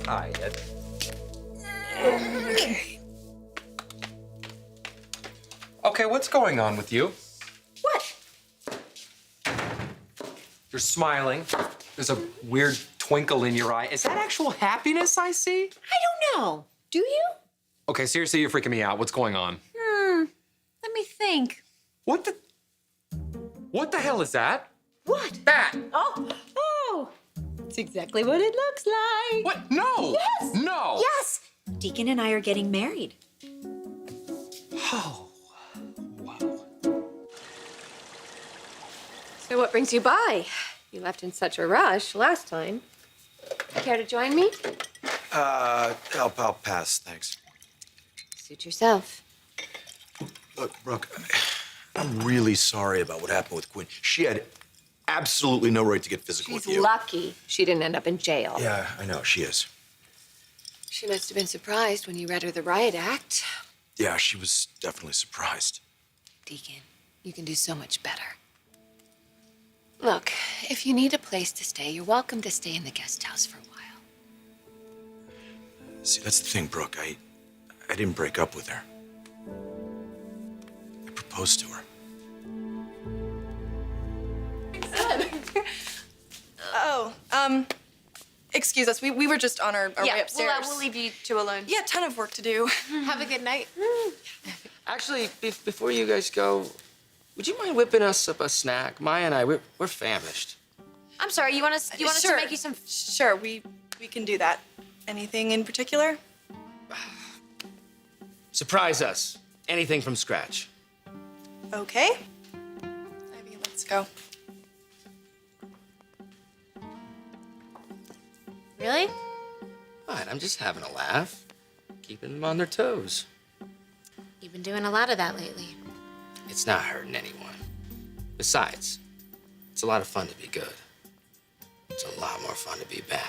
Wyatt. Okay, what's going on with you? What? You're smiling. There's a weird twinkle in your eye. Is that actual happiness I see? I don't know. Do you? Okay, seriously, you're freaking me out. What's going on? Let me think. What the hell is that? What? That! Oh! It's exactly what it looks like. What? No! Yes! No! Yes! Deacon and I are getting married. Oh, wow. So what brings you by? You left in such a rush last time. Care to join me? I'll pass, thanks. Suit yourself. Look, Brooke, I'm really sorry about what happened with Quinn. She had absolutely no right to get physical She's with you. lucky she didn't end up in jail. Yeah, I know, she is. She must have been surprised when you read her the riot act. Yeah, she was definitely surprised. Deacon, you can do so much better. Look, if you need a place to stay, you're welcome to stay in the guest house for a while. See, that's the thing, Brooke. I didn't break up with her. I proposed to her. Excuse us. We were just on our way upstairs. We'll leave you two alone. Yeah, ton of work to do. Have a good night. Actually, before you guys go, would you mind whipping us up a snack? Maya and I, we're famished. I'm sorry, you want us to make you some... Sure, we can do that. Anything in particular? Surprise us. Anything from scratch. Okay. Ivy, let's go. Really? What? I'm just having a laugh. Keeping them on their toes. You've been doing a lot of that lately. It's not hurting anyone. Besides, it's a lot of fun to be good. It's a lot more fun to be bad.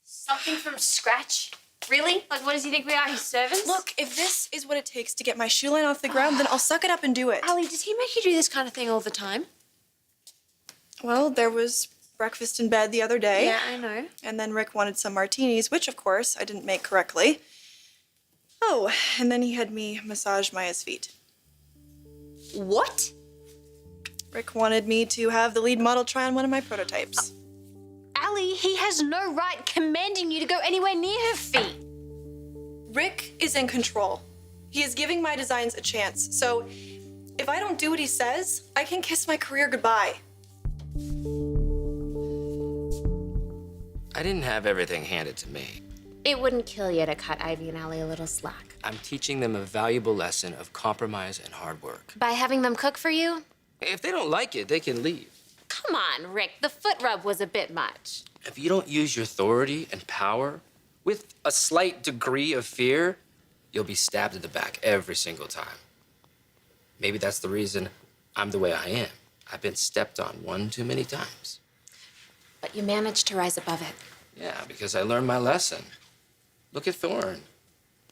Something from scratch? Really? Like, what does he think we are, his servants? Look, if this is what it takes to get my shoe line off the ground, then I'll suck it up and do it. Allie, does he make you do this kind of thing all the time? Well, there was breakfast in bed the other day. Yeah, I know. And then Rick wanted some martinis, which, of course, I didn't make correctly. Oh, and then he had me massage Maya's feet. What? Rick wanted me to have the lead model try on one of my prototypes. Allie, he has no right commanding you to go anywhere near her feet. Rick is in control. He is giving my designs a chance. So if I don't do what he says, I can kiss my career goodbye. I didn't have everything handed to me. It wouldn't kill you to cut Ivy and Allie a little slack. I'm teaching them a valuable lesson of compromise and hard work. By having them cook for you? If they don't like it, they can leave. Come on, Rick. The foot rub was a bit much. If you don't use your authority and power with a slight degree of fear, you'll be stabbed in the back every single time. Maybe that's the reason I'm the way I am. I've been stepped on one too many times. But you managed to rise above it. Yeah, because I learned my lesson. Look at Thorne.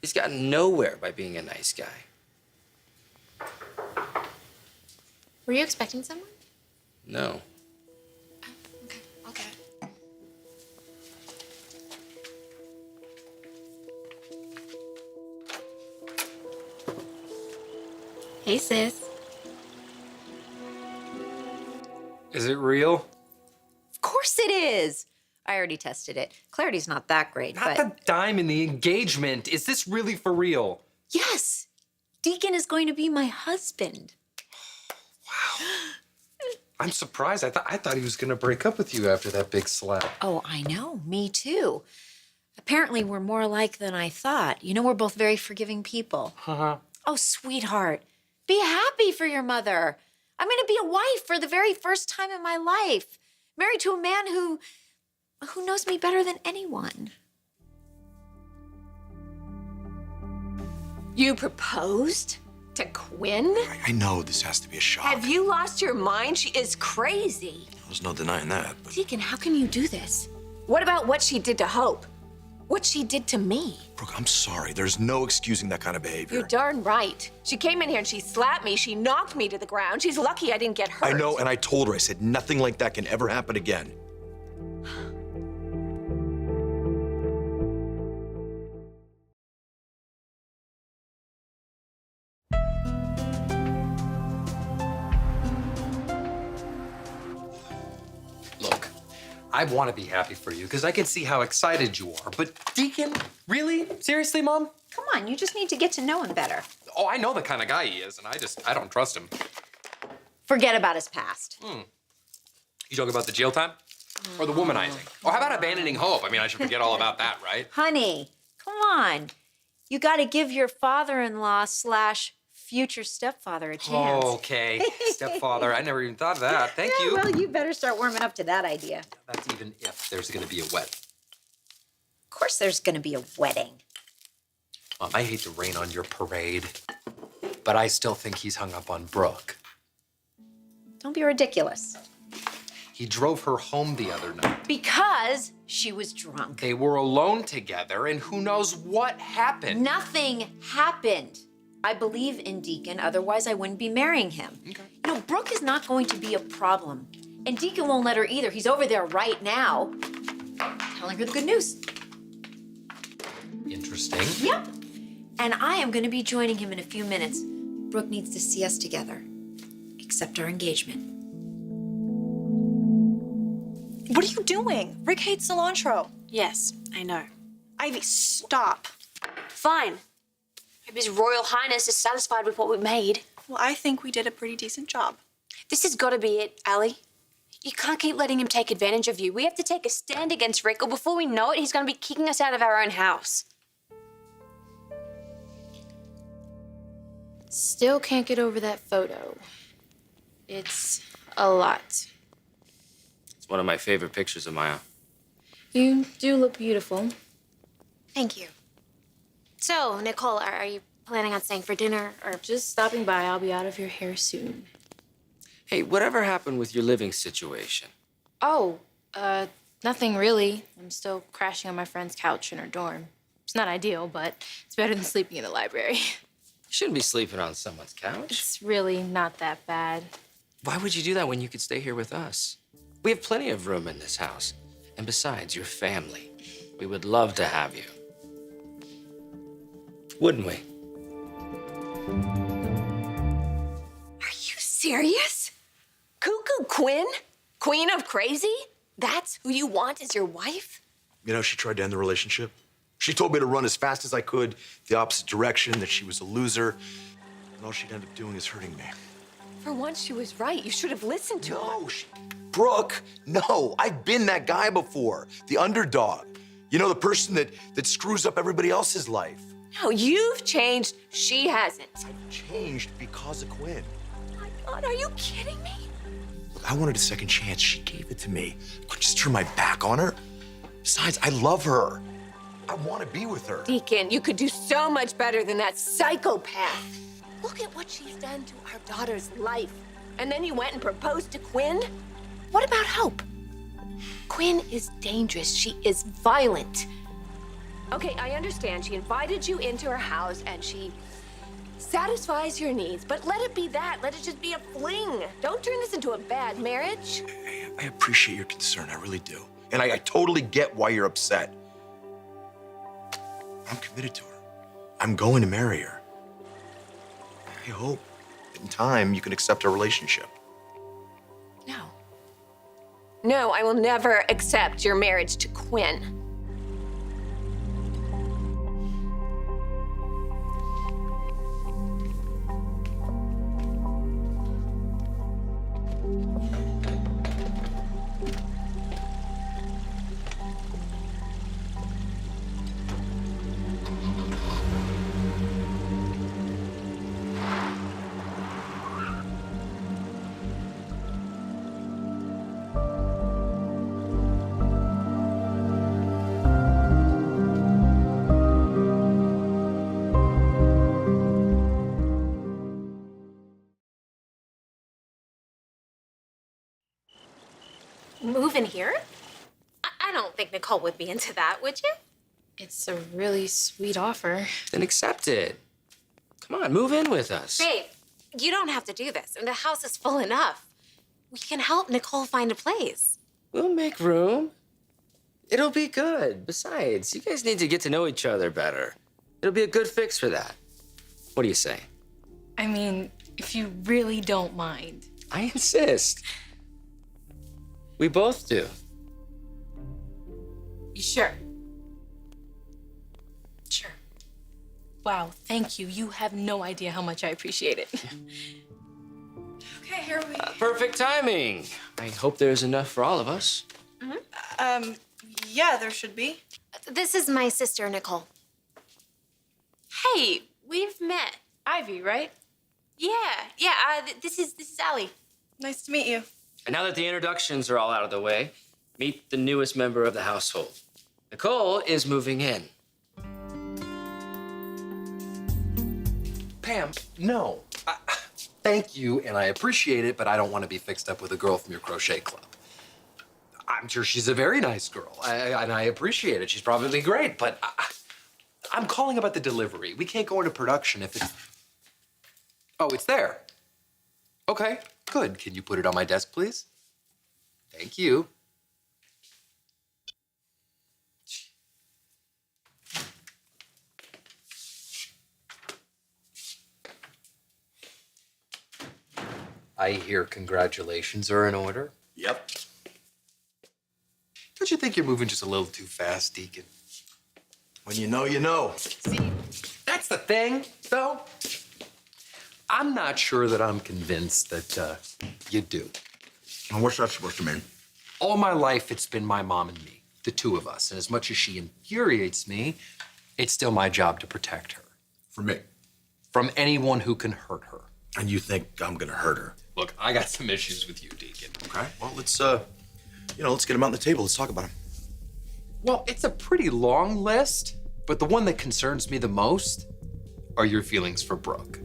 He's gotten nowhere by being a nice guy. Were you expecting someone? No. Okay. Hey, sis. Is it real? Of course it is. I already tested it. Clarity's not that great, Not but... the dime in the engagement. Is this really for real? Yes! Deacon is going to be my husband. Wow. I'm surprised. I thought he was gonna break up with you after that big slap. Oh, I know. Me too. Apparently, we're more alike than I thought. You know, we're both very forgiving people. Uh-huh. Oh, sweetheart, be happy for your mother. I'm going to be a wife for the very first time in my life. Married to a man who knows me better than anyone. You proposed to Quinn? I know this has to be a shock. Have you lost your mind? She is crazy. There's no denying that, but Deacon, how can you do this? What about what she did to Hope? What she did to me? Brooke, I'm sorry. There's no excusing that kind of behavior. You're darn right. She came in here and she slapped me. She knocked me to the ground. She's lucky I didn't get hurt. I know, and I told her, I said nothing like that can ever happen again. Look, I want to be happy for you because I can see how excited you are. But Deacon, really? Seriously, Mom? Come on, you just need to get to know him better. Oh, I know the kind of guy he is, and I don't trust him. Forget about his past. You talking about the jail time? Or the womanizing? Or how about abandoning Hope? I mean, I should forget all about that, right? Honey, come on. You got to give your father-in-law / future stepfather a chance. Okay, stepfather. I never even thought of that. Thank Yeah, you. well, you better start warming up to that idea. That's even if there's gonna be a wedding. Of course there's going to be a wedding. Mom, I hate to rain on your parade, but I still think he's hung up on Brooke. Don't be ridiculous. He drove her home the other night. Because she was drunk. They were alone together, and who knows what happened. Nothing happened. I believe in Deacon, otherwise I wouldn't be marrying him. Okay. You know, Brooke is not going to be a problem. And Deacon won't let her either. He's over there right now, telling her the good news. Interesting. Yep. And I am going to be joining him in a few minutes. Brooke needs to see us together. Accept our engagement. What are you doing? Rick hates cilantro. Yes, I know. Ivy, stop. Fine. Maybe His Royal Highness is satisfied with what we made. Well, I think we did a pretty decent job. This has got to be it, Allie. You can't keep letting him take advantage of you. We have to take a stand against Rick, or before we know it, he's going to be kicking us out of our own house. Still can't get over that photo. It's a lot. It's one of my favorite pictures of Maya. You do look beautiful. Thank you. So, Nicole, are you planning on staying for dinner or Just stopping by. I'll be out of your hair soon. Hey, whatever happened with your living situation? Oh, nothing really. I'm still crashing on my friend's couch in her dorm. It's not ideal, but it's better than sleeping in the library. You shouldn't be sleeping on someone's couch. It's really not that bad. Why would you do that when you could stay here with us? We have plenty of room in this house. And besides, you're family. We would love to have you. Wouldn't we? Are you serious? Cuckoo Quinn? Queen of crazy? That's who you want as your wife? You know, she tried to end the relationship. She told me to run as fast as I could, the opposite direction, that she was a loser. And all she'd end up doing is hurting me. For once, she was right. You should have listened to her. No, Brooke, no. I've been that guy before. The underdog. You know, the person that screws up everybody else's life. No, you've changed. She hasn't. I've changed because of Quinn. Oh my God, are you kidding me? Look, I wanted a second chance. She gave it to me. I couldn't just turn my back on her. Besides, I love her. I want to be with her. Deacon, you could do so much better than that psychopath. Look at what she's done to our daughter's life. And then you went and proposed to Quinn? What about Hope? Quinn is dangerous. She is violent. Okay, I understand. She invited you into her house and she satisfies your needs, but let it be that. Let it just be a fling. Don't turn this into a bad marriage. I appreciate your concern. I really do. And I totally get why you're upset. I'm committed to her. I'm going to marry her. I hope in time you can accept our relationship. No. No, I will never accept your marriage to Quinn. Move in here? I don't think Nicole would be into that, would you? It's a really sweet offer. Then accept it. Come on, move in with us. Babe, you don't have to do this. The house is full enough. We can help Nicole find a place. We'll make room. It'll be good. Besides, you guys need to get to know each other better. It'll be a good fix for that. What do you say? I mean, if you really don't mind. I insist. We both do. You sure? Sure. Wow, thank you. You have no idea how much I appreciate it. Okay, here we go. Perfect timing. I hope there's enough for all of us. Yeah, there should be. This is my sister, Nicole. Hey, we've met. Ivy, right? Yeah. This is Allie. Nice to meet you. And now that the introductions are all out of the way, meet the newest member of the household. Nicole is moving in. Pam, no. Thank you, and I appreciate it, but I don't want to be fixed up with a girl from your crochet club. I'm sure she's a very nice girl, and I appreciate it. She's probably great, but I'm calling about the delivery. We can't go into production if it's... Oh, it's there. Okay, good. Can you put it on my desk, please? Thank you. I hear congratulations are in order. Yep. Don't you think you're moving just a little too fast, Deacon? When you know, you know. See, that's the thing, though. I'm not sure that I'm convinced that you do. And what's that supposed to mean? All my life, it's been my mom and me, the two of us. And as much as she infuriates me, it's still my job to protect her. For me. From anyone who can hurt her. And you think I'm gonna hurt her? Look, I got some issues with you, Deacon. Okay. Well, let's let's get them out on the table. Let's talk about them. Well, it's a pretty long list, but the one that concerns me the most are your feelings for Brooke.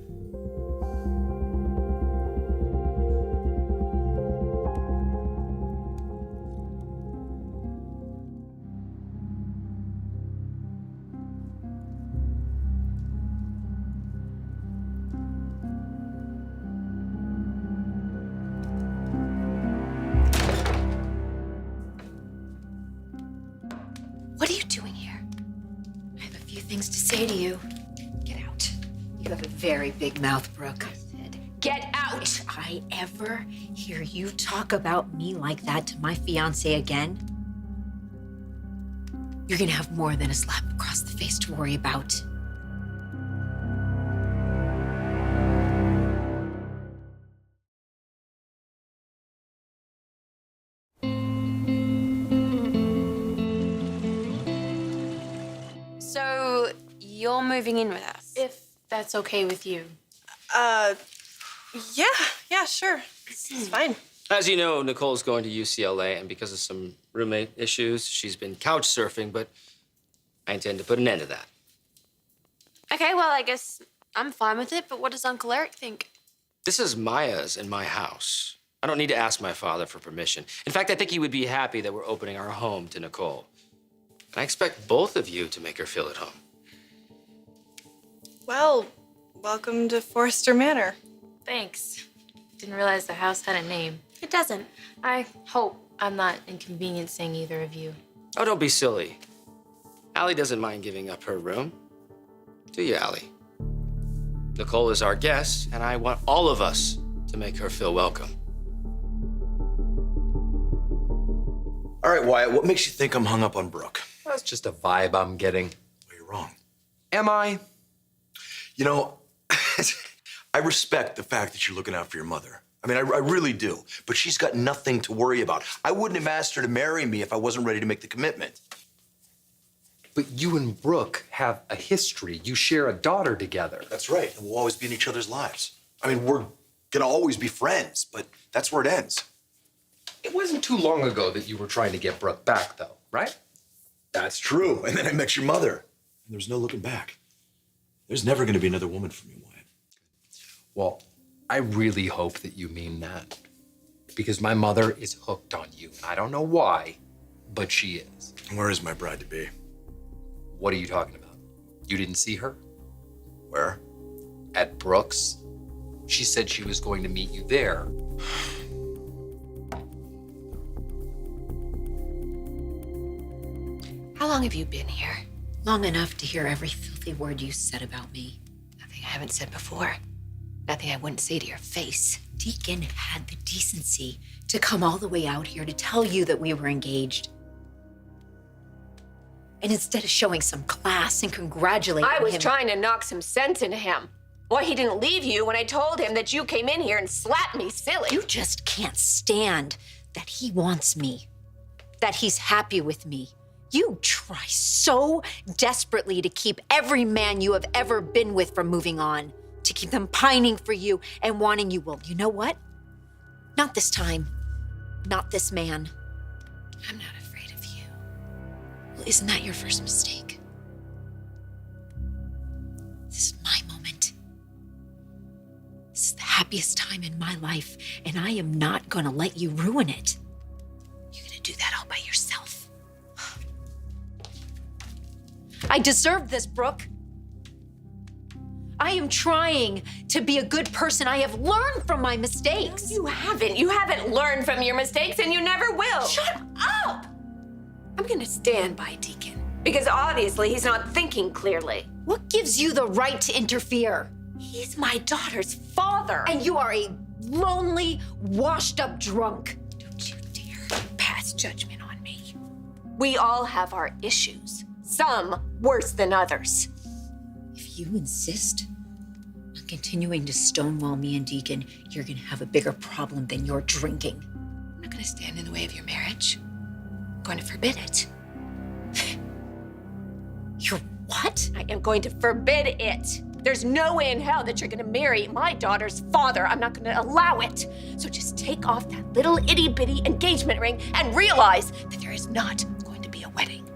What are you doing here? I have a few things to say to you. Get out. You have a very big mouth, Brooke. Get out! If I ever hear you talk about me like that to my fiance again, you're gonna have more than a slap across the face to worry about. So, you're moving in with us? If that's okay with you. Yeah, sure. It's fine. As you know, Nicole's going to UCLA, and because of some roommate issues, she's been couch surfing, but I intend to put an end to that. Okay, well, I guess I'm fine with it, but what does Uncle Eric think? This is Maya's and my house. I don't need to ask my father for permission. In fact, I think he would be happy that we're opening our home to Nicole. And I expect both of you to make her feel at home. Well, welcome to Forrester Manor. Thanks. Didn't realize the house had a name. It doesn't. I hope I'm not inconveniencing either of you. Oh, don't be silly. Allie doesn't mind giving up her room. Do you, Allie? Nicole is our guest, and I want all of us to make her feel welcome. All right, Wyatt, what makes you think I'm hung up on Brooke? That's just a vibe I'm getting. Well, you're wrong. Am I? You know, I respect the fact that you're looking out for your mother. I mean, I really do. But she's got nothing to worry about. I wouldn't have asked her to marry me if I wasn't ready to make the commitment. But you and Brooke have a history. You share a daughter together. That's right. And we'll always be in each other's lives. I mean, we're gonna always be friends, but that's where it ends. It wasn't too long ago that you were trying to get Brooke back, though, right? That's true. And then I met your mother, and there's no looking back. There's never gonna be another woman for me, Wyatt. Well, I really hope that you mean that. because my mother is hooked on you. And I don't know why, but she is. Where is my bride-to-be? What are you talking about? You didn't see her? Where? At Brooke's. She said she was going to meet you there. How long have you been here? Long enough to hear every filthy word you said about me. Nothing I haven't said before. Nothing I wouldn't say to your face. Deacon had the decency to come all the way out here to tell you that we were engaged. And instead of showing some class and congratulating him... I was trying to knock some sense into him. Why he didn't leave you when I told him that you came in here and slapped me silly. You just can't stand that he wants me, that he's happy with me. You try so desperately to keep every man you have ever been with from moving on, to keep them pining for you and wanting you. Well, you know what? Not this time. Not this man. I'm not afraid of you. Well, isn't that your first mistake? This is my moment. This is the happiest time in my life, and I am not gonna let you ruin it. You're gonna do that all by yourself. I deserve this, Brooke. I am trying to be a good person. I have learned from my mistakes. You haven't. You haven't learned from your mistakes, and you never will. Shut up! I'm gonna stand by Deacon. Because obviously he's not thinking clearly. What gives you the right to interfere? He's my daughter's father. And you are a lonely, washed-up drunk. Don't you dare pass judgment on me. We all have our issues. Some worse than others. If you insist on continuing to stonewall me and Deacon, you're gonna have a bigger problem than your drinking. I'm not gonna stand in the way of your marriage. I'm going to forbid it. You're what? I am going to forbid it. There's no way in hell that you're gonna marry my daughter's father. I'm not gonna allow it. So just take off that little itty-bitty engagement ring and realize that there is not going to be a wedding.